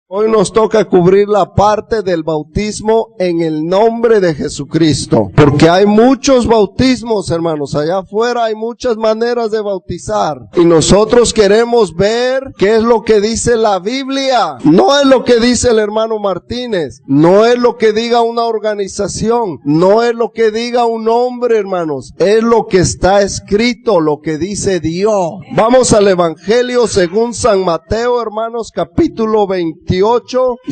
Hoy nos toca cubrir la parte del bautismo en el nombre de Jesucristo, porque hay muchos bautismos, hermanos. Allá afuera hay muchas maneras de bautizar, y nosotros queremos ver qué es lo que dice la Biblia. No es lo que dice el hermano Martínez, no es lo que diga una organización, no es lo que diga un hombre, hermanos. Es lo que está escrito, lo que dice Dios. Vamos al Evangelio según San Mateo, hermanos, capítulo 28.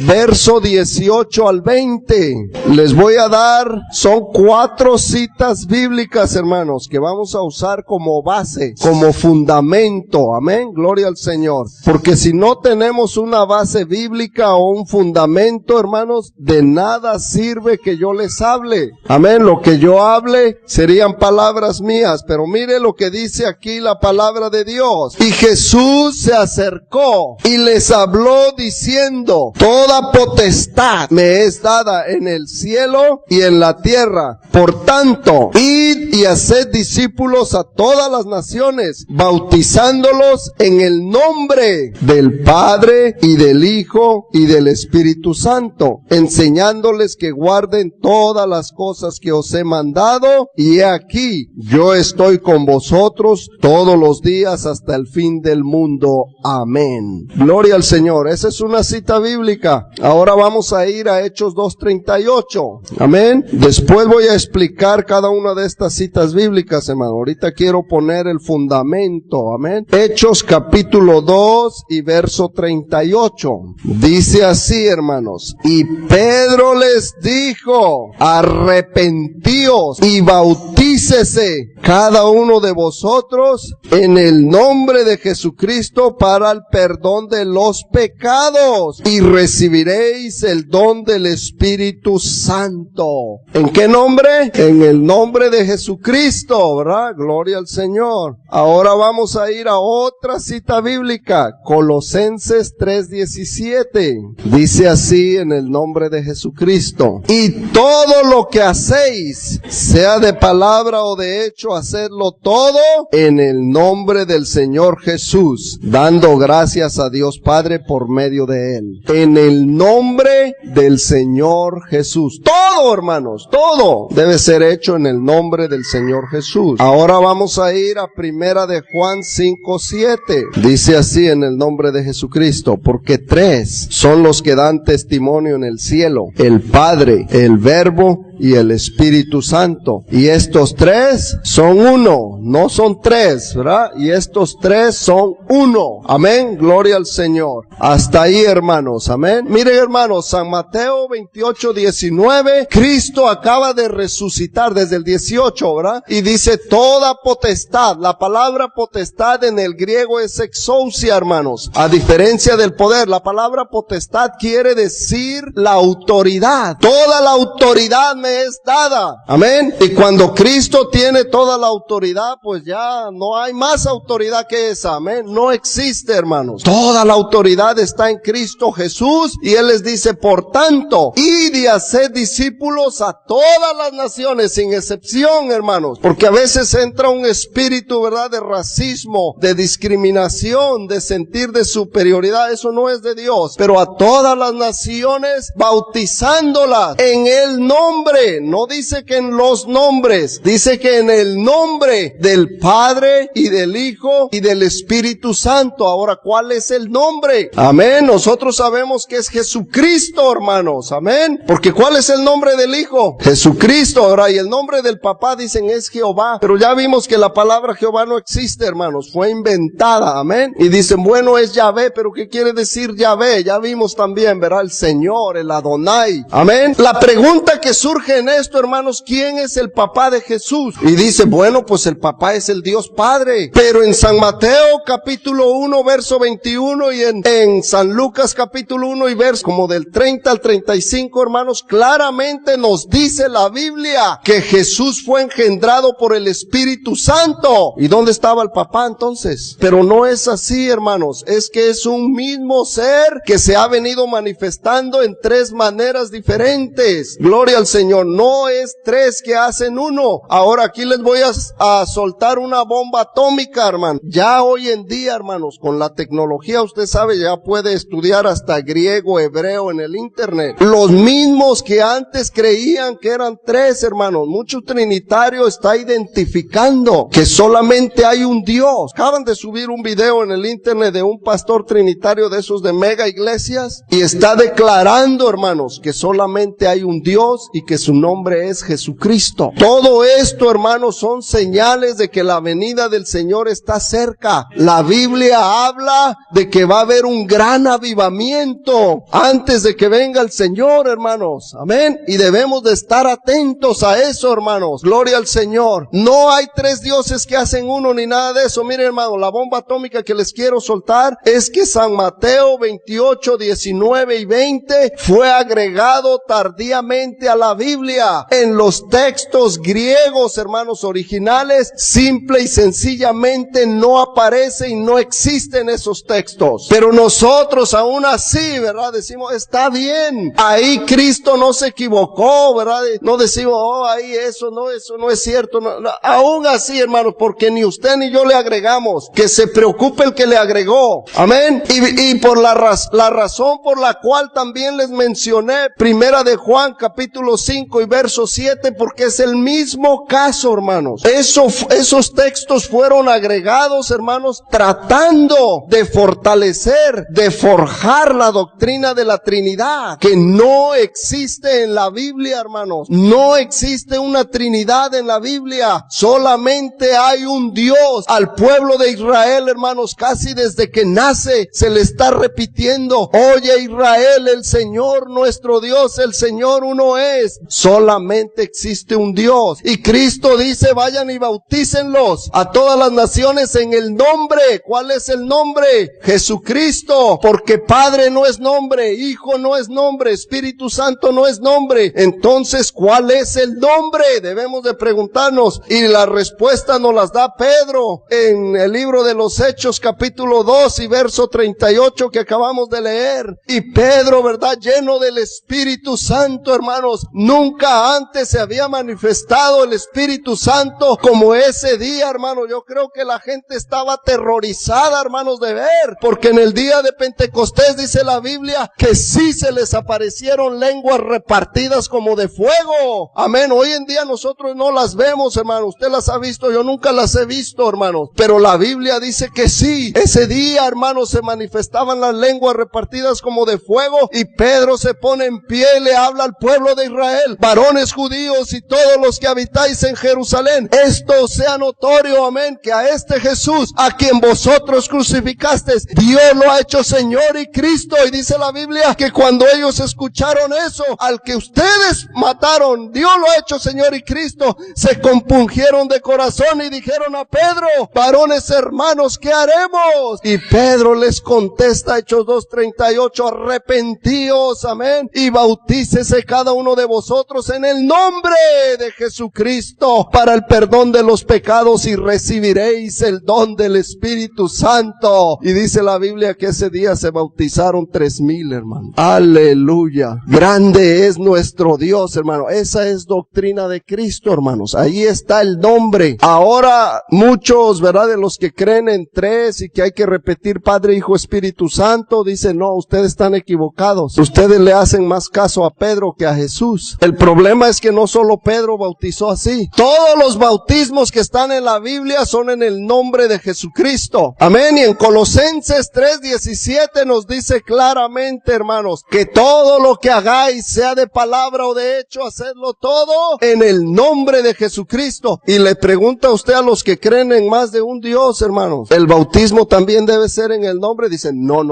Verso 18 al 20. Les voy a dar, son 4 citas bíblicas, hermanos, que vamos a usar como base, como fundamento. Amén, gloria al Señor. Porque si no tenemos una base bíblica o un fundamento, hermanos, de nada sirve que yo les hable. Amén, lo que yo hable serían palabras mías, pero mire lo que dice aquí la palabra de Dios. Y Jesús se acercó y les habló diciendo: toda potestad me es dada en el cielo y en la tierra. Por tanto, id y haced discípulos a todas las naciones, bautizándolos en el nombre del Padre y del Hijo y del Espíritu Santo, enseñándoles que guarden todas las cosas que os he mandado, y he aquí, yo estoy con vosotros todos los días hasta el fin del mundo. Amén. Gloria al Señor. Esa es una cita bíblica. Ahora vamos a ir a Hechos 2:38. Amén. Después voy a explicar cada una de estas citas bíblicas, hermano. Ahorita quiero poner el fundamento. Amén. Hechos capítulo 2 y verso 38. Dice así, hermanos: y Pedro les dijo: arrepentíos y bautícese cada uno de vosotros en el nombre de Jesucristo para el perdón de los pecados, y recibiréis el don del Espíritu Santo. ¿En qué nombre? En el nombre de Jesucristo, ¿verdad? Gloria al Señor. Ahora vamos a ir a otra cita bíblica, Colosenses 3:17. Dice así, en el nombre de Jesucristo: y todo lo que hacéis, sea de palabra o de hecho, hacedlo todo en el nombre del Señor Jesús, dando gracias a Dios Padre por medio de Él. En el nombre del Señor Jesús. Todo, hermanos, todo debe ser hecho en el nombre del Señor Jesús. Ahora vamos a ir a Primera de Juan 5:7. Dice así, en el nombre de Jesucristo: porque 3 son los que dan testimonio en el cielo: el Padre, el Verbo y el Espíritu Santo. Y estos 3 son uno, no son 3, ¿verdad? Y estos 3 son uno. Amén, gloria al Señor. Hasta ahí, hermanos, amén. Miren, hermanos, San Mateo 28:19, Cristo acaba de resucitar desde el 18, ¿verdad? Y dice toda potestad. La palabra potestad en el griego es exousia, hermanos. A diferencia del poder, la palabra potestad quiere decir la autoridad. Toda la autoridad me es dada. Amén. Y cuando Cristo tiene toda la autoridad, pues ya no hay más autoridad que esa. Amén. No existe, hermanos. Toda la autoridad está en Cristo Jesús, y Él les dice: por tanto, id y haced discípulos a todas las naciones, sin excepción, hermanos. Porque a veces entra un espíritu, ¿verdad?, de racismo, de discriminación, de sentir de superioridad. Eso no es de Dios. Pero a todas las naciones, bautizándolas en el nombre. No dice que en los nombres, dice que en el nombre del Padre y del Hijo y del Espíritu Santo. Ahora, ¿cuál es el nombre? Amén. Nosotros sabemos que es Jesucristo, hermanos. Amén. Porque ¿cuál es el nombre del Hijo? Jesucristo. Ahora, y el nombre del papá dicen es Jehová. Pero ya vimos que la palabra Jehová no existe, hermanos. Fue inventada. Amén. Y dicen, bueno, es Yahvé. Pero ¿qué quiere decir Yahvé? Ya vimos también, ¿verdad? El Señor, el Adonai. Amén. La pregunta que surge en esto, hermanos: ¿quién es el papá de Jesús? Y dice, bueno, pues el papá es el Dios Padre. Pero en San Mateo capítulo 1 verso 21 y en San Lucas capítulo 1 y verso como del 30 al 35, hermanos, claramente nos dice la Biblia que Jesús fue engendrado por el Espíritu Santo. ¿Y dónde estaba el papá entonces? Pero no es así, hermanos. Es que es un mismo ser que se ha venido manifestando en 3 maneras diferentes. Gloria al Señor. Señor. No es tres que hacen uno. Ahora aquí les voy a soltar una bomba atómica, hermano. Ya hoy en día, hermanos, con la tecnología, usted sabe, ya puede estudiar hasta griego, hebreo en el internet. Los mismos que antes creían que eran tres, hermanos, mucho trinitario está identificando que solamente hay un Dios. Acaban de subir un video en el internet de un pastor trinitario de esos de mega iglesias y está declarando, hermanos, que solamente hay un Dios y que su nombre es Jesucristo. Todo esto, hermanos, son señales de que la venida del Señor está cerca. La Biblia habla de que va a haber un gran avivamiento antes de que venga el Señor, hermanos. Amén. Y debemos de estar atentos a eso, hermanos. Gloria al Señor. No hay tres dioses que hacen uno ni nada de eso. Miren, hermano, la bomba atómica que les quiero soltar es que San Mateo 28, 19 y 20 fue agregado tardíamente a la Biblia. En los textos griegos, hermanos, originales, simple y sencillamente no aparece y no existen esos textos. Pero nosotros aún así, ¿verdad? Decimos, está bien. Ahí Cristo no se equivocó, ¿verdad? No decimos, oh, ahí eso no es cierto. No. Aún así, hermanos, porque ni usted ni yo le agregamos. Que se preocupe el que le agregó. Amén. Y por la razón por la cual también les mencioné Primera de Juan capítulo 5 y verso 7, porque es el mismo caso, hermanos. Esos textos fueron agregados, hermanos, tratando de fortalecer, de forjar la doctrina de la Trinidad, que no existe en la Biblia, hermanos. No existe una Trinidad en la Biblia. Solamente hay un Dios. Al pueblo de Israel, hermanos, casi desde que nace se le está repitiendo: oye Israel, el Señor nuestro Dios, el Señor uno es. Solamente existe un Dios. Y Cristo dice, vayan y bautícenlos a todas las naciones en el nombre. ¿Cuál es el nombre? Jesucristo. Porque Padre no es nombre, Hijo no es nombre, Espíritu Santo no es nombre. Entonces, ¿cuál es el nombre? Debemos de preguntarnos. Y la respuesta nos las da Pedro en el libro de los Hechos capítulo 2 y verso 38 que acabamos de leer. Y Pedro, ¿verdad? Lleno del Espíritu Santo, hermanos. Nunca antes se había manifestado el Espíritu Santo como ese día, hermanos. Yo creo que la gente estaba aterrorizada, hermanos, de ver. Porque en el día de Pentecostés dice la Biblia que sí se les aparecieron lenguas repartidas como de fuego. Amén. Hoy en día nosotros no las vemos, hermano. Usted las ha visto, yo nunca las he visto, hermanos. Pero la Biblia dice que sí. Ese día, hermanos, se manifestaban las lenguas repartidas como de fuego. Y Pedro se pone en pie y le habla al pueblo de Israel: varones judíos y todos los que habitáis en Jerusalén, esto sea notorio, amén, que a este Jesús, a quien vosotros crucificasteis, Dios lo ha hecho Señor y Cristo. Y dice la Biblia que cuando ellos escucharon eso, al que ustedes mataron, Dios lo ha hecho Señor y Cristo, se compungieron de corazón y dijeron a Pedro: varones hermanos, ¿qué haremos? Y Pedro les contesta, Hechos 2:38, arrepentíos, amén, y bautícese cada uno de vosotros en el nombre de Jesucristo para el perdón de los pecados y recibiréis el don del Espíritu Santo. Y dice la Biblia que ese día se bautizaron 3,000, hermano. Aleluya. Grande es nuestro Dios, hermano. Esa es doctrina de Cristo, hermanos. Ahí está el nombre. Ahora muchos, ¿verdad?, de los que creen en tres y que hay que repetir Padre, Hijo, Espíritu Santo, dicen: no, ustedes están equivocados. Ustedes le hacen más caso a Pedro que a Jesús. El problema es que no solo Pedro bautizó así. Todos los bautismos que están en la Biblia son en el nombre de Jesucristo. Amén. Y en Colosenses 3:17 nos dice claramente, hermanos, que todo lo que hagáis, sea de palabra o de hecho, hacedlo todo en el nombre de Jesucristo. Y le pregunta a usted a los que creen en más de un Dios, hermanos, ¿el bautismo también debe ser en el nombre? Dicen, no,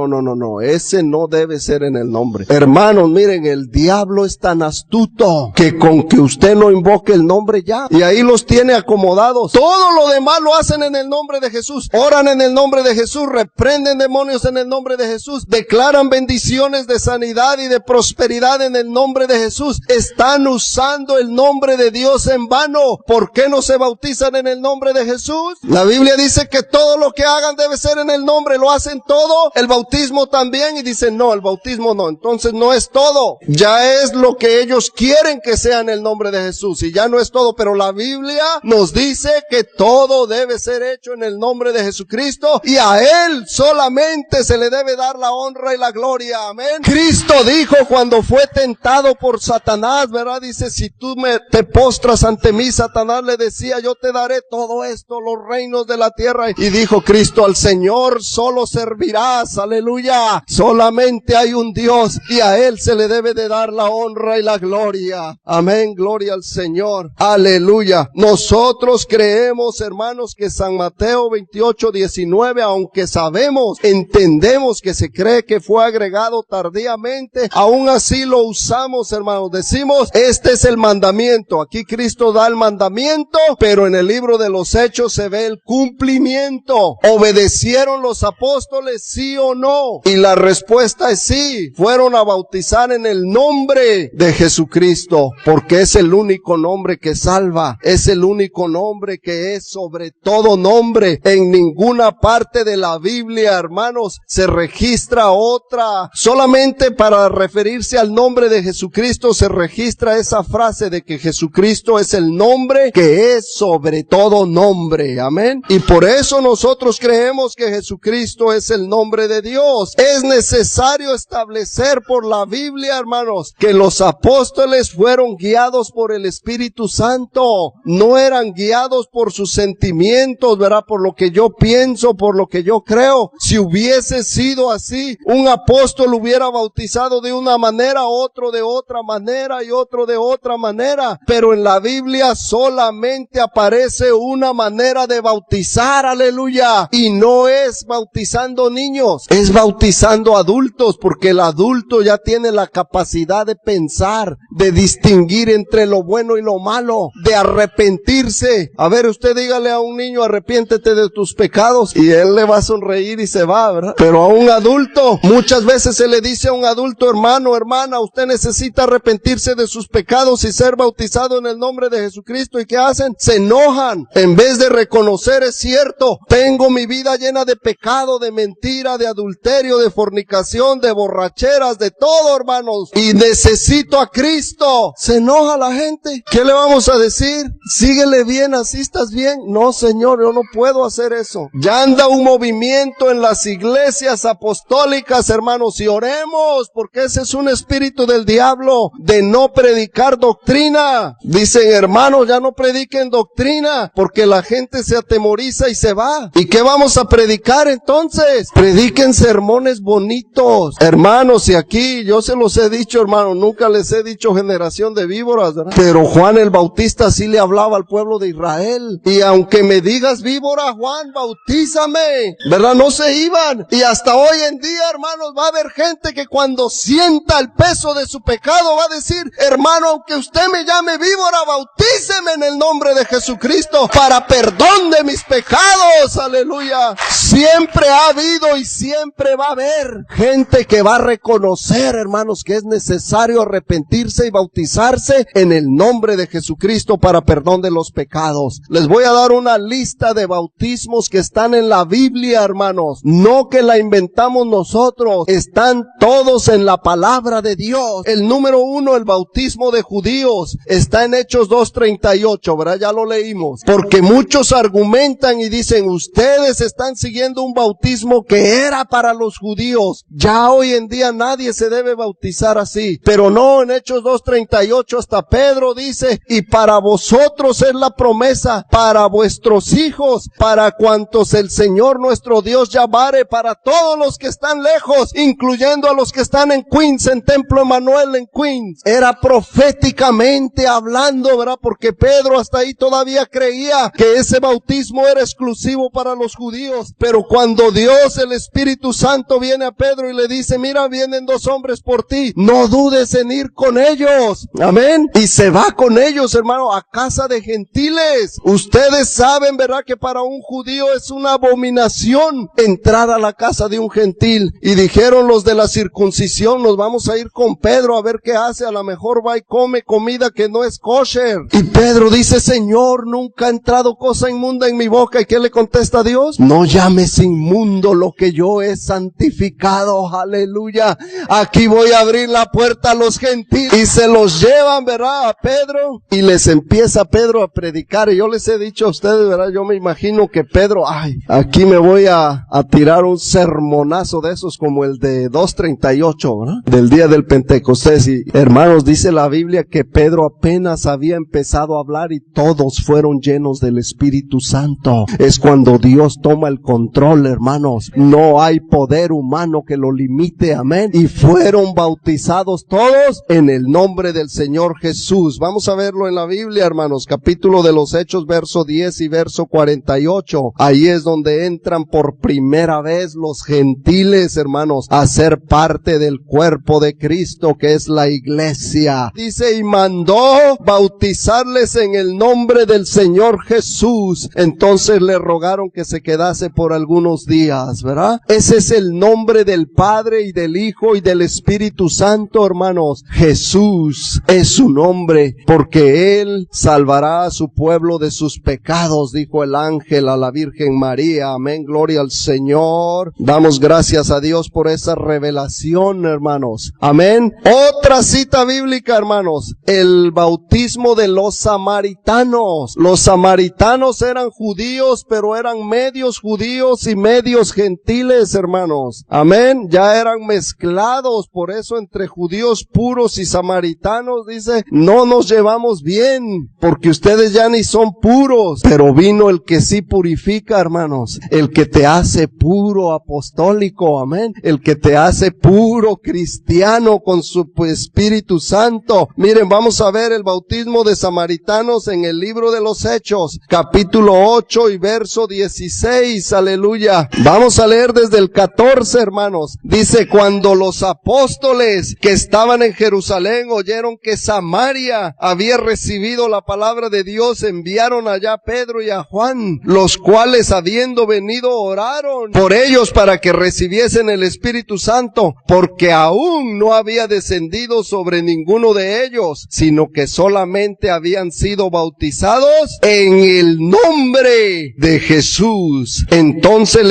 ese no debe ser en el nombre. Hermanos, miren, el diablo es tan astuto que con que usted no invoque el nombre ya, y ahí los tiene acomodados. Todo lo demás lo hacen en el nombre de Jesús. Oran en el nombre de Jesús, reprenden demonios en el nombre de Jesús, declaran bendiciones de sanidad y de prosperidad en el nombre de Jesús. Están usando el nombre de Dios en vano. ¿Por qué no se bautizan en el nombre de Jesús? La Biblia dice que todo lo que hagan debe ser en el nombre. Lo hacen todo, el bautismo también, y dicen, no, el bautismo no. Entonces no es todo. Ya es lo que ellos quieren quieren que sea en el nombre de Jesús, y ya no es todo, pero la Biblia nos dice que todo debe ser hecho en el nombre de Jesucristo, y a Él solamente se le debe dar la honra y la gloria. Amén. Cristo dijo cuando fue tentado por Satanás, ¿verdad? Dice, si tú te postras ante mí, Satanás le decía, yo te daré todo esto, los reinos de la tierra. Y dijo Cristo, al Señor solo servirás, aleluya. Solamente hay un Dios y a Él se le debe de dar la honra y la gloria. Amén, gloria al Señor, aleluya. Nosotros creemos, hermanos, que San Mateo 28:19, aunque sabemos, entendemos que se cree que fue agregado tardíamente, aún así lo usamos, hermanos. Decimos, este es el mandamiento. Aquí Cristo da el mandamiento, pero en el libro de los Hechos se ve el cumplimiento. ¿Obedecieron los apóstoles, sí o no? Y la respuesta es sí. Fueron a bautizar en el nombre de Jesucristo, porque es el único nombre que salva. Es el único nombre que es sobre todo nombre. En ninguna parte de la Biblia, hermanos, se registra otra. Solamente para referirse al nombre de Jesucristo se registra esa frase de que Jesucristo es el nombre que es sobre todo nombre. Amén. Y por eso nosotros creemos que Jesucristo es el nombre de Dios. Es necesario establecer por la Biblia, hermanos, que los apóstoles fueron guiados por el Espíritu Santo. No eran guiados por sus sentimientos, ¿verdad? Por lo que yo pienso, por lo que yo creo. Si hubiese sido así, un apóstol hubiera bautizado de una manera, otro de otra manera y otro de otra manera. Pero en la Biblia solamente aparece una manera de bautizar, aleluya. Y no es bautizando niños, es bautizando adultos, porque el adulto ya tiene la capacidad de pensar, de distinguir entre lo bueno y lo malo, de arrepentirse. A ver, usted dígale a un niño, arrepiéntete de tus pecados, y él le va a sonreír y se va, ¿verdad? Pero a un adulto, muchas veces se le dice a un adulto, hermano, hermana, usted necesita arrepentirse de sus pecados y ser bautizado en el nombre de Jesucristo. ¿Y qué hacen? Se enojan. En vez de reconocer, es cierto, tengo mi vida llena de pecado, de mentira, de adulterio, de fornicación, de borracheras, de todo, hermanos, y necesito a Cristo. Se enoja la gente. ¿Qué le vamos a decir? Síguele bien, así estás bien. No, Señor, yo no puedo hacer eso. Ya anda un movimiento en las iglesias apostólicas, hermanos, y oremos, porque ese es un espíritu del diablo, de no predicar doctrina. Dicen, hermanos, ya no prediquen doctrina, porque la gente se atemoriza y se va. ¿Y qué vamos a predicar entonces? Prediquen sermones bonitos. Hermanos, y aquí yo se los he dicho, hermanos, nunca les he dicho generación de víboras, ¿verdad? Pero Juan el Bautista sí le hablaba al pueblo de Israel. Y aunque me digas víbora, Juan, bautízame, ¿verdad? No se iban. Y hasta hoy en día, hermanos, va a haber gente que cuando sienta el peso de su pecado va a decir, hermano, aunque usted me llame víbora, bautíceme en el nombre de Jesucristo para perdón de mis pecados. Aleluya. Siempre ha habido y siempre va a haber gente que va a reconocer, hermanos, que es necesario arrepentirse y bautizarse en el nombre de Jesucristo para perdón de los pecados. Les voy a dar una lista de bautismos que están en la Biblia, hermanos. No que la inventamos nosotros. Están todos en la palabra de Dios. El número 1, el bautismo de judíos, está en Hechos 2:38, ¿verdad? Ya lo leímos. Porque muchos argumentan y dicen, ustedes están siguiendo un bautismo que era para los judíos. Ya hoy en día nadie se debe bautizar así. Pero no, en Hechos 2:38 hasta Pedro dice, y para vosotros es la promesa, para vuestros hijos, para cuantos el Señor nuestro Dios llamare, para todos los que están lejos, incluyendo a los que están en Queens, en Templo Emanuel en Queens. Era proféticamente hablando, ¿verdad? Porque Pedro hasta ahí todavía creía que ese bautismo era exclusivo para los judíos. Pero cuando Dios, el Espíritu Santo, viene a Pedro y le dice, mira, vienen 2 hombres por ti, no dudes en ir con ellos. Amén. Y se va con ellos, hermano, a casa de gentiles. Ustedes saben, ¿verdad?, que para un judío es una abominación entrar a la casa de un gentil. Y dijeron los de la circuncisión, nos vamos a ir con Pedro a ver qué hace, a lo mejor va y come comida que no es kosher. Y Pedro dice, Señor, nunca ha entrado cosa inmunda en mi boca. ¿Y qué le contesta a Dios? No llame es inmundo lo que yo he santificado. Aleluya. Aquí voy a abrir la puerta a los gentiles. Y se los llevan, ¿verdad? A Pedro. Y les empieza Pedro a predicar. Y yo les he dicho a ustedes, ¿verdad? Yo me imagino que Pedro, aquí me voy a tirar un sermonazo de esos como el de 2:38, ¿verdad? Del día del Pentecostés. Y hermanos, dice la Biblia que Pedro apenas había empezado a hablar y todos fueron llenos del Espíritu Santo. Es cuando Dios toma el control, hermanos. No hay poder humano que lo limite, amén. Y fueron bautizados todos en el nombre del Señor Jesús. Vamos a verlo en la Biblia, hermanos. Capítulo de los Hechos, verso 10 y verso 48. Ahí es donde entran por primera vez los gentiles, hermanos, a ser parte del cuerpo de Cristo, que es la iglesia. Dice, y mandó bautizarles en el nombre del Señor Jesús. Entonces le rogaron que se quedase por algunos días, ¿verdad? Ese es el nombre del Padre y del Hijo y del Espíritu Santo, hermanos. Jesús es su nombre, porque Él salvará a su pueblo de sus pecados, dijo el ángel a la Virgen María. Amén, gloria al Señor. Damos gracias a Dios por esa revelación, hermanos. Amén. Otra cita bíblica, hermanos. El bautismo de los samaritanos. Los samaritanos eran judíos, pero eran medios judíos y medios gentiles, hermanos. Amén. Ya eran mezclados, por eso entre judíos puros y samaritanos, dice, no nos llevamos bien, porque ustedes ya ni son puros, pero vino el que sí purifica, hermanos, el que te hace puro apostólico, amén, el que te hace puro cristiano con su Espíritu Santo. Miren, vamos a ver el bautismo de samaritanos en el libro de los Hechos, capítulo 8 y verso 16, aleluya. Vamos a leer desde el 14, hermanos. Dice, cuando los apóstoles que estaban en Jerusalén oyeron que Samaria había recibido la palabra de Dios, enviaron allá a Pedro y a Juan, los cuales habiendo venido oraron por ellos para que recibiesen el Espíritu Santo, porque aún no había descendido sobre ninguno de ellos, sino que solamente habían sido bautizados en el nombre de Jesús. Entonces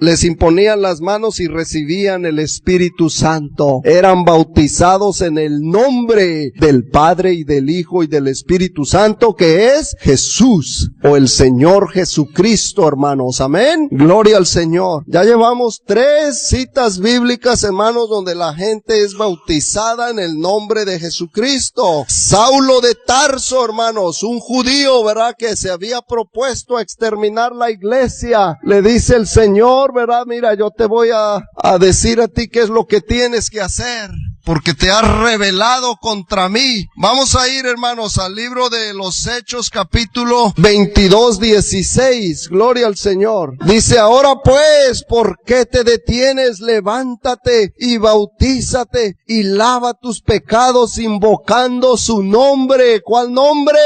les imponían las manos y recibían el Espíritu Santo. Eran bautizados en el nombre del Padre y del Hijo y del Espíritu Santo, que es Jesús, o el Señor Jesucristo, hermanos. Amén. Gloria al Señor. Ya llevamos 3 citas bíblicas, hermanos, donde la gente es bautizada en el nombre de Jesucristo. Saulo de Tarso, hermanos, un judío, ¿verdad?, que se había propuesto a exterminar la iglesia. Le dice el Señor, ¿verdad? Mira, yo te voy a decir a ti qué es lo que tienes que hacer, porque te has rebelado contra mí. Vamos a ir, hermanos, al libro de los Hechos, capítulo 22, 16. Gloria al Señor. Dice, ahora pues, ¿por qué te detienes? Levántate y bautízate y lava tus pecados invocando su nombre. ¿Cuál nombre?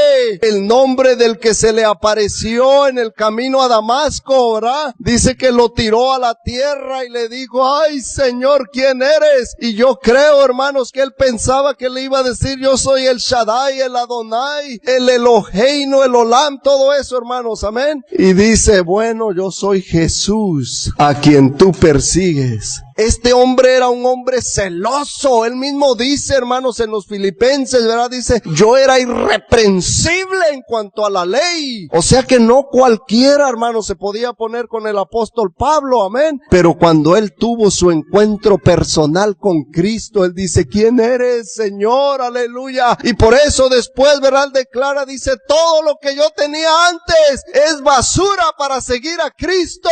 El nombre del que se le apareció en el camino a Damasco, ¿verdad? Dice que lo tiró a la tierra y le dijo, ay, Señor, ¿quién eres? Y yo creo, hermanos, que él pensaba que le iba a decir, yo soy el Shaddai, el Adonai, el Eloheinu, el Olam, todo eso, hermanos, amén. Y dice, bueno, yo soy Jesús, a quien tú persigues. Este hombre era un hombre celoso. Él mismo dice, hermanos, en los Filipenses, ¿verdad? Dice, yo era irreprensible en cuanto a la ley. O sea que no cualquiera, hermanos, se podía poner con el apóstol Pablo, amén. Pero cuando él tuvo su encuentro personal con Cristo, él dice, ¿quién eres, Señor? Aleluya. Y por eso después, ¿verdad?, declara, dice, todo lo que yo tenía antes es basura para seguir a Cristo.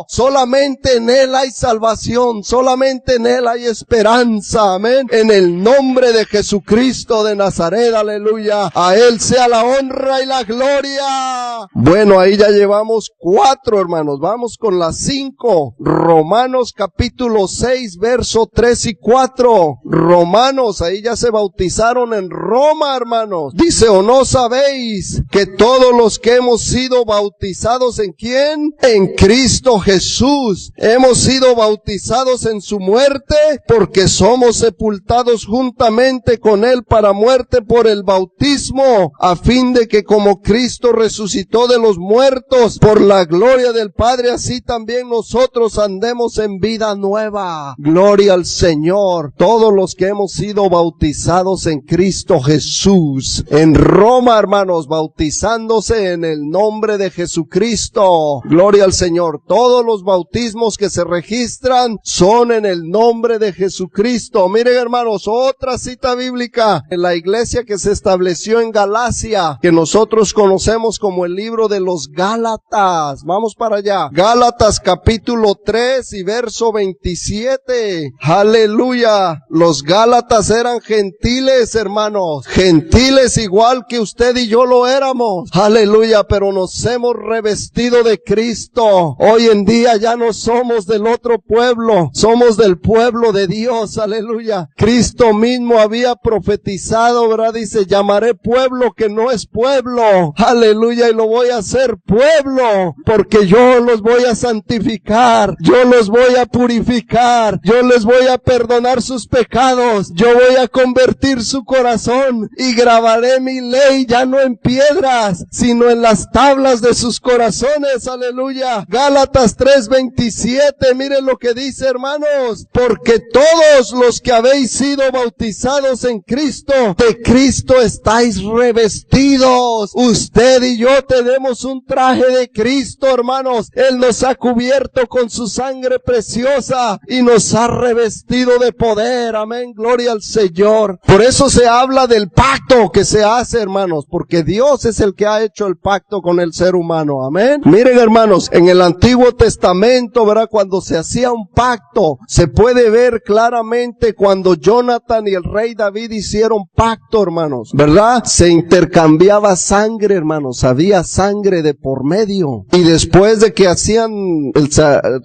Solamente en Él hay salvación. Solamente en Él hay esperanza, amén. En el nombre de Jesucristo de Nazaret, aleluya. A Él sea la honra y la gloria. Bueno, ahí ya llevamos 4, hermanos. Vamos con las 5. Romanos capítulo 6, verso 3 y 4. Romanos, ahí ya se bautizaron en Roma, hermanos. Dice, ¿o no sabéis que todos los que hemos sido bautizados en quién? En Cristo Jesús. Hemos sido bautizados Dios en su muerte, porque somos sepultados juntamente con Él para muerte por el bautismo, a fin de que como Cristo resucitó de los muertos por la gloria del Padre, así también nosotros andemos en vida nueva. Gloria al Señor. Todos los que hemos sido bautizados en Cristo Jesús. En Roma, hermanos, bautizándose en el nombre de Jesucristo. Gloria al Señor. Todos los bautismos que se registran son en el nombre de Jesucristo. Miren, hermanos, otra cita bíblica en la iglesia que se estableció en Galacia, que nosotros conocemos como el libro de los Gálatas. Vamos para allá. Gálatas capítulo 3 y verso 27. Aleluya. Los Gálatas eran gentiles, hermanos. Gentiles igual que usted y yo lo éramos. Aleluya. Pero nos hemos revestido de Cristo. Hoy en día ya no somos del otro pueblo. Somos del pueblo de Dios. Aleluya. Cristo mismo había profetizado, ¿verdad? Dice, llamaré pueblo que no es pueblo. Aleluya. Y lo voy a hacer pueblo, porque yo los voy a santificar. Yo los voy a purificar. Yo les voy a perdonar sus pecados. Yo voy a convertir su corazón y grabaré mi ley ya no en piedras, sino en las tablas de sus corazones. Aleluya. Gálatas 3:27. Miren lo que dice, hermanos. Porque todos los que habéis sido bautizados en Cristo, de Cristo estáis revestidos. Usted y yo tenemos un traje de Cristo, hermanos. Él nos ha cubierto con su sangre preciosa y nos ha revestido de poder. Amén. Gloria al Señor. Por eso se habla del pacto que se hace, hermanos, porque Dios es el que ha hecho el pacto con el ser humano. Amén. Miren, hermanos, en el Antiguo Testamento, ¿verdad? Cuando se hacía un pacto, se puede ver claramente cuando Jonathan y el rey David hicieron pacto, hermanos, ¿verdad? Se intercambiaba sangre, hermanos. Había sangre de por medio. Y después de que hacían el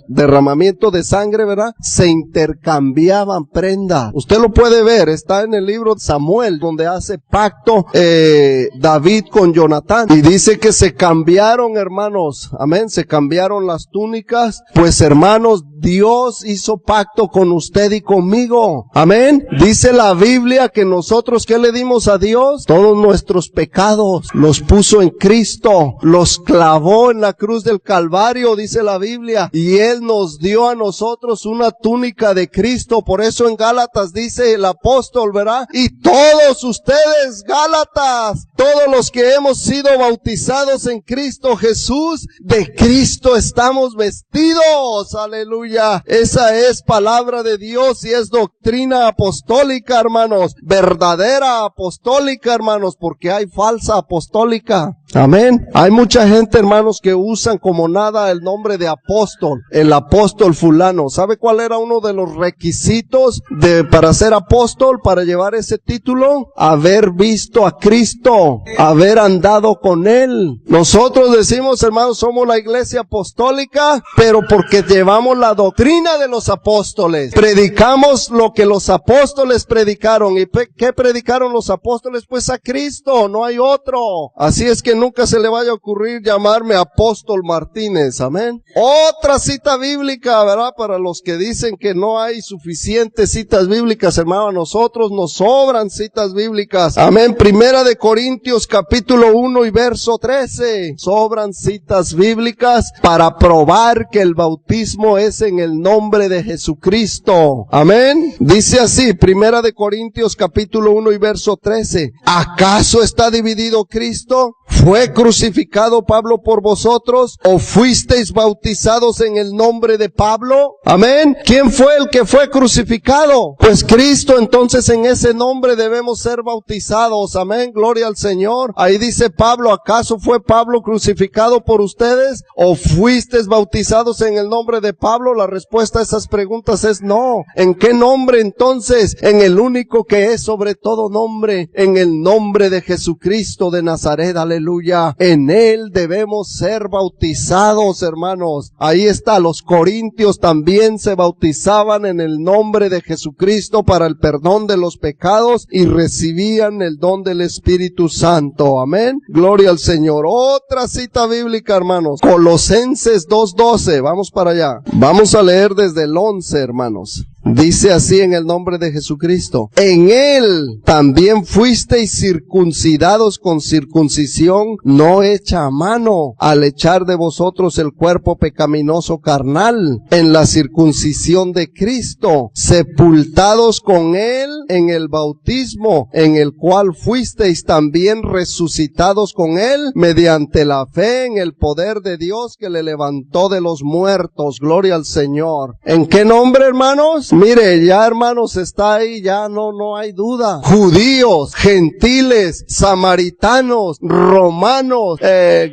derramamiento de sangre, ¿verdad? Se intercambiaban prenda. Usted lo puede ver, está en el libro de Samuel, donde hace pacto David con Jonatán. Y dice que se cambiaron, hermanos. Amén. Se cambiaron las túnicas. Pues, hermanos, Dios hizo pacto con usted y conmigo. Amén. Dice la Biblia que nosotros, ¿qué le dimos a Dios? Todos nuestros pecados los puso en Cristo. Los clavó en la cruz del Calvario, dice la Biblia. Y Él nos dio a nosotros una túnica de Cristo. Por eso en Gálatas dice el apóstol, ¿verdad? Y todos ustedes, Gálatas, todos los que hemos sido bautizados en Cristo Jesús, de Cristo estamos vestidos. Aleluya. Esa es palabra de Dios y es doctrina apostólica, hermanos. Verdadera apostólica, hermanos, porque hay falsa apostólica. Amén. Hay mucha gente, hermanos, que usan como nada el nombre de apóstol. El apóstol fulano. ¿Sabe cuál era uno de los requisitos para ser apóstol, para llevar ese título? Haber visto a Cristo, haber andado con Él. Nosotros decimos, hermanos, somos la iglesia apostólica, pero porque llevamos la doctrina de los apóstoles. Predicamos lo que los apóstoles predicaron. ¿Y qué predicaron los apóstoles? Pues a Cristo, no hay otro. Así es que nunca se le vaya a ocurrir llamarme apóstol Martínez. Amén. Otra cita bíblica, ¿verdad? Para los que dicen que no hay suficientes citas bíblicas, hermano, a nosotros nos sobran citas bíblicas. Amén. Primera de Corintios capítulo 1 y verso 13. Sobran citas bíblicas para probar que el bautismo es en el nombre de Jesucristo. Amén. Dice así, Primera de Corintios capítulo 1 y verso 13. ¿Acaso está dividido Cristo? ¿Fue crucificado Pablo por vosotros? ¿O fuisteis bautizados en el nombre de Pablo? Amén. ¿Quién fue el que fue crucificado? Pues Cristo. Entonces en ese nombre debemos ser bautizados. Amén. Gloria al Señor. Ahí dice Pablo, ¿acaso fue Pablo crucificado por ustedes? ¿O fuisteis bautizados en el nombre de Pablo? La respuesta a esas preguntas es no. ¿En qué nombre entonces? En el único que es sobre todo nombre, en el nombre de Jesucristo de Nazaret. Aleluya. aleluya. En Él debemos ser bautizados, hermanos. Ahí está, los corintios también se bautizaban en el nombre de Jesucristo para el perdón de los pecados y recibían el don del Espíritu Santo. Amén. Gloria al Señor. Otra cita bíblica, hermanos. Colosenses 2:12. Vamos para allá. Vamos a leer desde el 11, hermanos. Dice así en el nombre de Jesucristo: en Él también fuisteis circuncidados con circuncisión no hecha a mano, al echar de vosotros el cuerpo pecaminoso carnal, en la circuncisión de Cristo, sepultados con Él en el bautismo, en el cual fuisteis también resucitados con Él, mediante la fe en el poder de Dios que le levantó de los muertos. Gloria al Señor. ¿En qué nombre, hermanos? Mire, ya hermanos, está ahí, ya no hay duda. Judíos, gentiles, samaritanos, romanos,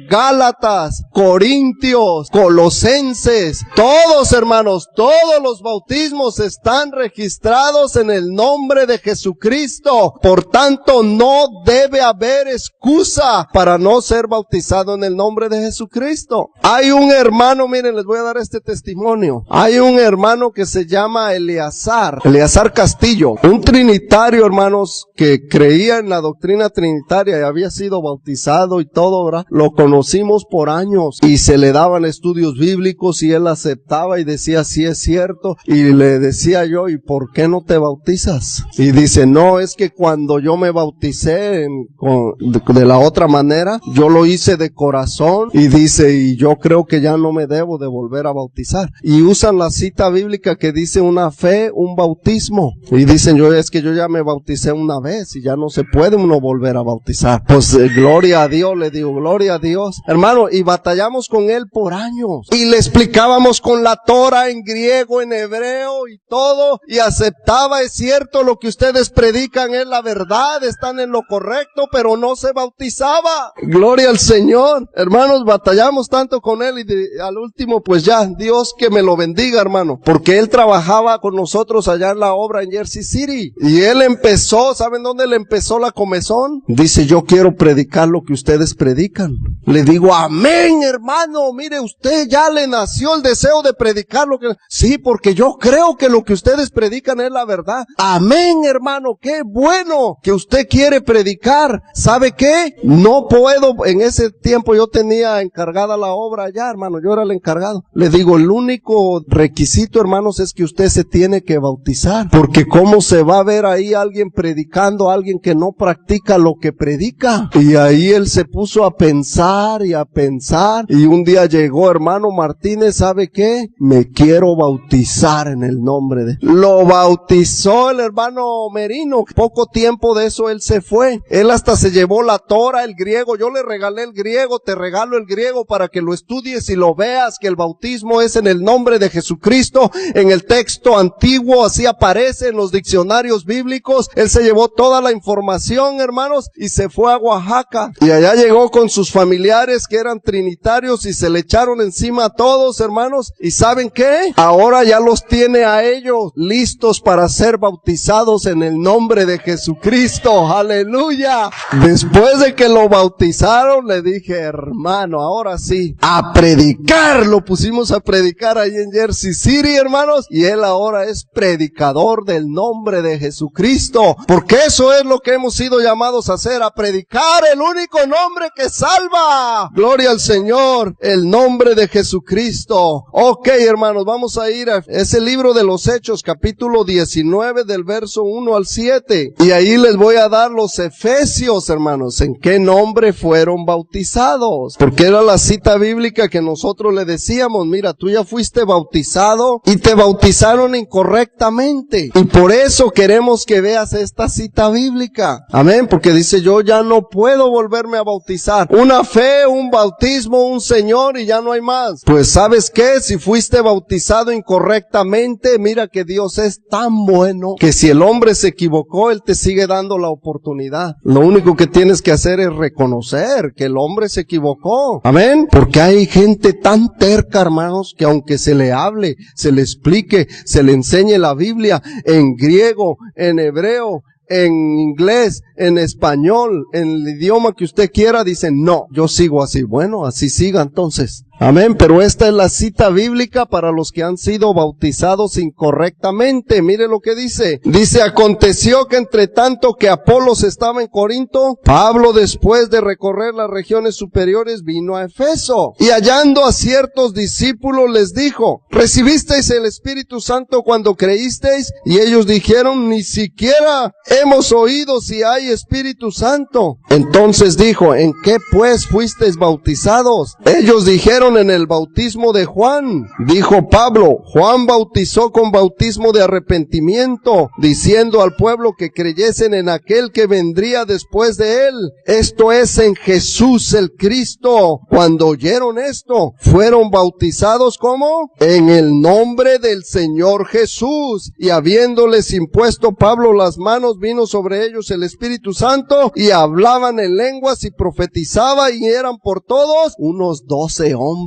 gálatas, corintios, colosenses, todos, hermanos, todos los bautismos están registrados en el nombre de Jesucristo. Por tanto, no debe haber excusa para no ser bautizado en el nombre de Jesucristo. Hay un hermano, miren, les voy a dar este testimonio. Hay un hermano que se llama Eleazar Castillo, un trinitario, hermanos, que creía en la doctrina trinitaria y había sido bautizado y todo, ¿verdad? Lo conocimos por años y se le daban estudios bíblicos y él aceptaba y decía, sí es cierto. Y le decía yo, ¿y por qué no te bautizas? Y dice, no, es que cuando yo me bauticé de la otra manera, yo lo hice de corazón, y dice, y yo creo que ya no me debo de volver a bautizar. Y usan la cita bíblica que dice una fe, un bautismo. Y dicen, es que yo ya me bauticé una vez y ya no se puede uno volver a bautizar. Pues gloria a Dios, le digo, gloria a Dios. Hermano, y batallamos con él por años. Y le explicábamos con la Torah en griego, en hebreo y todo. Y aceptaba, es cierto, lo que ustedes predican es la verdad, están en lo correcto, pero no se bautizaba. Gloria al Señor. Hermanos, batallamos tanto con él y al último, pues ya, Dios que me lo bendiga, hermano. Porque él trabajaba con nosotros allá en la obra en Jersey City. Y él empezó, ¿saben dónde le empezó la comezón? Dice, yo quiero predicar lo que ustedes predican. Le digo, amén, hermano, mire, usted ya le nació el deseo de predicar lo que... Sí, porque yo creo que lo que ustedes predican es la verdad. Amén, hermano, qué bueno que usted quiere predicar. ¿Sabe qué? No puedo, en ese tiempo yo tenía encargada la obra allá, hermano, yo era el encargado. Le digo, el único requisito, hermanos, es que usted se tiene que bautizar, porque cómo se va a ver ahí alguien predicando, alguien que no practica lo que predica. Y ahí él se puso a pensar y un día llegó, hermano Martínez, ¿sabe qué? Me quiero bautizar en el nombre de... Lo bautizó el hermano Merino. Poco tiempo de eso él se fue. Él hasta se llevó la Torah, el griego. Yo le regalé el griego, te regalo el griego para que lo estudies y lo veas, que el bautismo es en el nombre de Jesucristo. En el texto antiguo así aparece en los diccionarios bíblicos. Él se llevó toda la información, hermanos, y se fue a Oaxaca. Y allá llegó con sus familiares que eran trinitarios y se le echaron encima a todos, hermanos. ¿Y saben qué? Ahora ya los tiene a ellos listos para ser bautizados en el nombre de Jesucristo. ¡Aleluya! Después de que lo bautizaron, le dije, hermano, ahora sí, a predicar. Lo pusimos a predicar ahí en Jersey City, hermanos, y él ahora es predicador del nombre de Jesucristo, porque eso es lo que hemos sido llamados a hacer, a predicar el único nombre que salva. Gloria al Señor, el nombre de Jesucristo. Ok, hermanos, vamos a ir a ese libro de los Hechos, capítulo 19, del verso 1 al 7, y ahí les voy a dar los efesios, hermanos, en qué nombre fueron bautizados, porque era la cita bíblica que nosotros le decíamos, mira, tú ya fuiste bautizado y te bautizaron incorrectamente, y por eso queremos que veas esta cita bíblica. Amén, porque dice, yo ya no puedo volverme a bautizar. Una fe, un bautismo, un Señor y ya no hay más. Pues ¿sabes qué? Si fuiste bautizado incorrectamente, mira que Dios es tan bueno que si el hombre se equivocó, Él te sigue dando la oportunidad. Lo único que tienes que hacer es reconocer que el hombre se equivocó. Amén, porque hay gente tan terca, hermanos, que aunque se le hable, se le explique, se le enseñe la Biblia en griego, en hebreo, en inglés, en español, en el idioma que usted quiera, dicen, no, yo sigo así. Bueno, así siga entonces. Amén, pero esta es la cita bíblica para los que han sido bautizados incorrectamente. Mire lo que dice. Dice, aconteció que entre tanto que Apolos estaba en Corinto, Pablo, después de recorrer las regiones superiores, vino a Efeso. Y hallando a ciertos discípulos les dijo, ¿recibisteis el Espíritu Santo cuando creísteis? Y ellos dijeron, ni siquiera hemos oído si hay Espíritu Santo. Entonces dijo, ¿en qué pues fuisteis bautizados? Ellos dijeron, en el bautismo de Juan. Dijo Pablo, Juan bautizó con bautismo de arrepentimiento, diciendo al pueblo que creyesen en aquel que vendría después de él, esto es, en Jesús el Cristo. Cuando oyeron esto, fueron bautizados ¿cómo? En el nombre del Señor Jesús. Y habiéndoles impuesto Pablo las manos, vino sobre ellos el Espíritu Santo, y hablaban en lenguas y profetizaba, y eran por todos unos 12 hombres.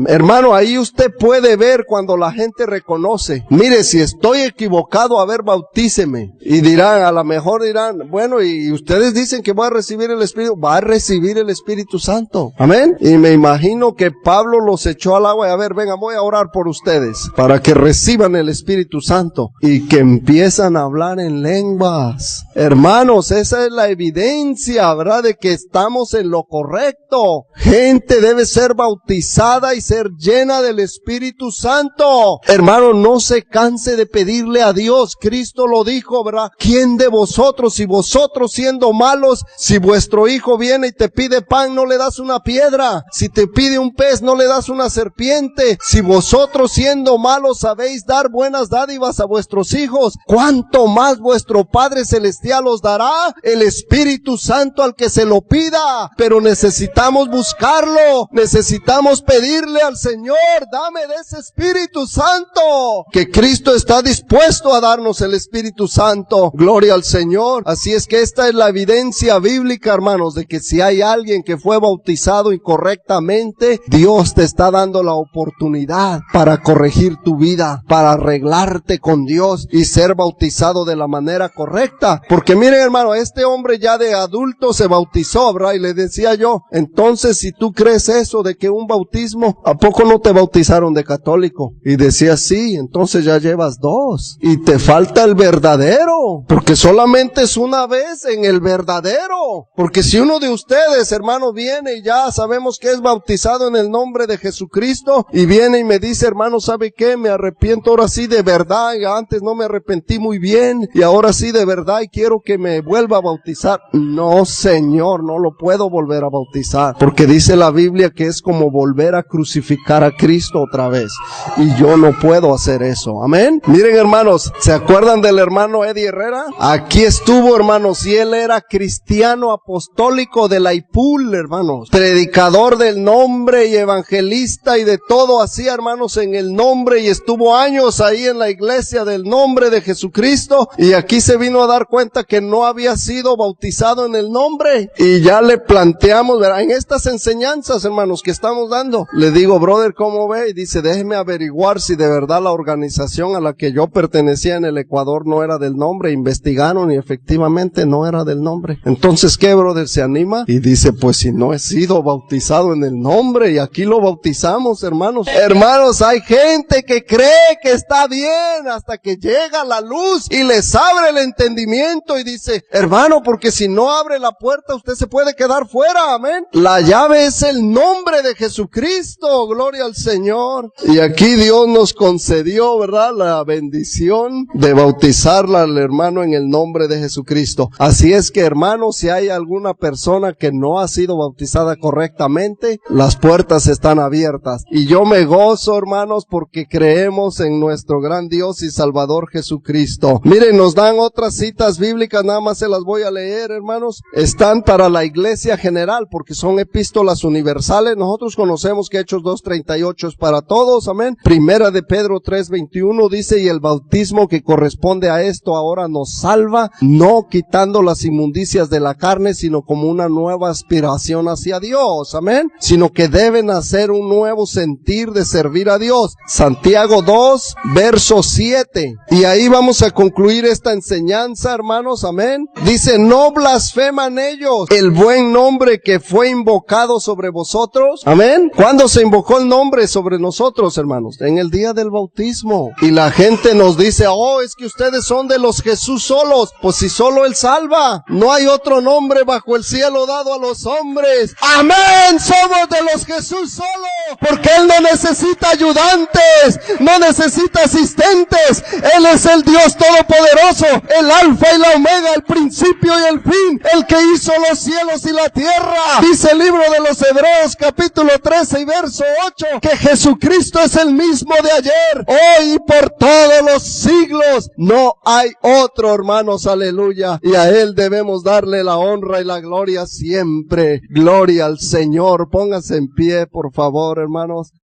Hermano, ahí usted puede ver cuando la gente reconoce. Mire, si estoy equivocado, a ver, bautíceme. Y dirán, a lo mejor dirán, bueno, y ustedes dicen que va a recibir el Espíritu, va a recibir el Espíritu Santo. Amén. Y me imagino que Pablo los echó al agua y a ver, venga, voy a orar por ustedes para que reciban el Espíritu Santo y que empiezan a hablar en lenguas. Hermanos, esa es la evidencia, ¿verdad? De que estamos en lo correcto. Gente debe ser bautizada y ser llena del Espíritu Santo. Hermano, no se canse de pedirle a Dios. Cristo lo dijo, ¿verdad? ¿Quién de vosotros, si vosotros siendo malos, si vuestro hijo viene y te pide pan, no le das una piedra? Si te pide un pez, no le das una serpiente. Si vosotros siendo malos sabéis dar buenas dádivas a vuestros hijos, ¿cuánto más vuestro Padre Celestial os dará el Espíritu Santo al que se lo pida? Pero necesitamos buscarlo, necesitamos pedirle al Señor, dame de ese Espíritu Santo, que Cristo está dispuesto a darnos el Espíritu Santo. Gloria al Señor. Así es que esta es la evidencia bíblica, hermanos, de que si hay alguien que fue bautizado incorrectamente, Dios te está dando la oportunidad para corregir tu vida, para arreglarte con Dios y ser bautizado de la manera correcta. Porque miren, hermano, este hombre ya de adulto se bautizó, ¿verdad? Y le decía yo, entonces si tú crees eso de que un bautismo, ¿a poco no te bautizaron de católico? Y decía, sí, entonces ya llevas 2 y te falta el verdadero, porque solamente es una vez en el verdadero. Porque si uno de ustedes, hermano, viene y ya sabemos que es bautizado en el nombre de Jesucristo y viene y me dice, hermano, ¿sabe qué? Me arrepiento ahora sí de verdad, y antes no me arrepentí muy bien y ahora sí de verdad y quiero que me vuelva a bautizar. No, Señor, no lo puedo volver a bautizar, porque dice la Biblia que es como volver a crucificar a Cristo otra vez, y yo no puedo hacer eso. Amén. Miren, hermanos, ¿se acuerdan del hermano Eddie Herrera? Aquí estuvo, hermanos, y él era cristiano apostólico de la IPUL, hermanos, predicador del nombre y evangelista y de todo hacía, hermanos, en el nombre, y estuvo años ahí en la iglesia del nombre de Jesucristo, y aquí se vino a dar cuenta que no había sido bautizado en el nombre, y ya le planteamos, ¿verdad? En estas enseñanzas, hermanos, que estamos dando, le digo, brother, ¿cómo ve? Y dice, déjeme averiguar si de verdad la organización a la que yo pertenecía en el Ecuador no era del nombre. Investigaron y efectivamente no era del nombre. Entonces, ¿qué, brother? ¿Se anima? Y dice, pues si no he sido bautizado en el nombre, y aquí lo bautizamos, hermanos. Hermanos, hay gente que cree que está bien hasta que llega la luz y les abre el entendimiento y dice, hermano, porque si no abre la puerta usted se puede quedar fuera. Amén. La llave es el nombre de Jesucristo. Gloria al Señor. Y aquí Dios nos concedió, ¿verdad?, la bendición de bautizarla al hermano en el nombre de Jesucristo. Así es que, hermanos, si hay alguna persona que no ha sido bautizada correctamente, las puertas están abiertas. Y yo me gozo, hermanos, porque creemos en nuestro gran Dios y Salvador Jesucristo. Miren, nos dan otras citas bíblicas, nada más se las voy a leer, hermanos. Están para la iglesia general, porque son epístolas universales. Nosotros nosotros conocemos que Hechos 2:38 es para todos, amén. Primera de Pedro 3:21 dice, y el bautismo que corresponde a esto ahora nos salva, no quitando las inmundicias de la carne, sino como una nueva aspiración hacia Dios, amén. Sino que deben hacer un nuevo sentir de servir a Dios. Santiago 2, verso 7. Y ahí vamos a concluir esta enseñanza, hermanos, amén. Dice, no blasfeman ellos el buen nombre que fue invocado sobre vosotros, amén. ¿Cuándo se invocó el nombre sobre nosotros, hermanos? En el día del bautismo. Y la gente nos dice, oh, es que ustedes son de los Jesús solos. Pues si solo Él salva, no hay otro nombre bajo el cielo dado a los hombres. Amén, somos de los Jesús solo, porque Él no necesita ayudantes, no necesita asistentes. Él es el Dios todopoderoso, el alfa y la omega, el principio y el fin, el que hizo los cielos y la tierra. Dice el libro de los Hebreos capítulo 13 y verso 8 que Jesucristo es el mismo de ayer, hoy y por todos los siglos. No hay otro, hermanos, aleluya. Y a Él debemos darle la honra y la gloria siempre. Gloria al Señor. Pónganse en pie, por favor, hermanos.